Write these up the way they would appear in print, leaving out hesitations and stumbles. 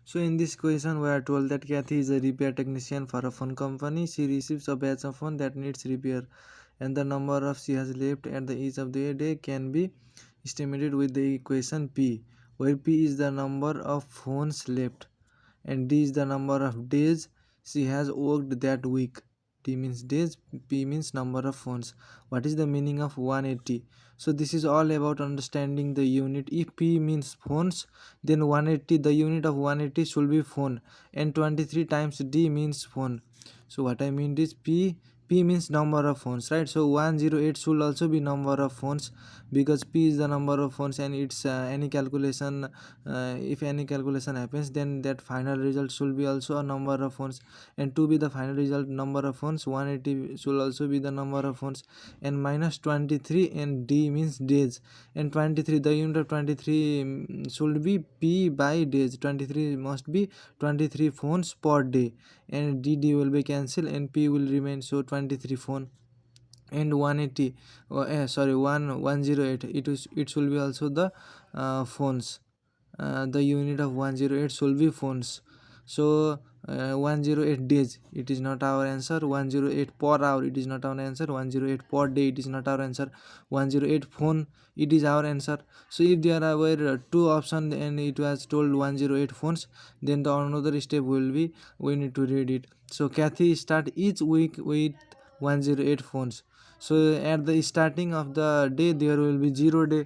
So in this question, we are told that Kathy is a repair technician for a phone company. She receives a batch of phone that needs repair, and the number of she has left at the each of the day can be estimated with the equation P, where P is the number of phones left and D is the number of days she has worked that week. D means days, P means number of phones. What is the meaning of 180? So this is all about understanding the unit. If P means phones, then 180, the unit of 180 should be phone, and 23 times D means phone. So what I mean is P means number of phones, right? So 108 should also be number of phones, because P is the number of phones, and it's any calculation, if any calculation happens, then that final result should be also a number of phones. And to be the final result number of phones, 180 should also be the number of phones, and minus 23, and D means days, and 23, the unit of 23 should be P by days. 23 must be 23 phones per day, and D will be cancelled and P will remain, so 23 phone. And 180, sorry, 108, it should be also the phones. The unit of 108 should be phones. So 108 days, it is not our answer. 108 per hour, it is not our answer. 108 per day, it is not our answer. 108 phone, it is our answer. So if there were two options and it was told 108 phones, then the another step will be, we need to read it. So Kathy start each week with 108 phones. So at the starting of the day there will be 0 day.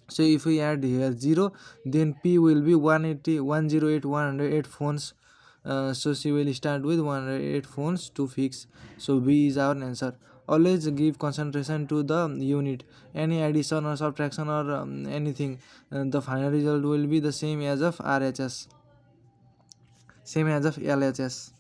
So if we add here 0, then P will be 180, 108, 108 phones. So she will start with 108 phones to fix. So B is our answer. Always give concentration to the unit. Any addition or subtraction or anything, the final result will be the same as of RHS, same as of LHS.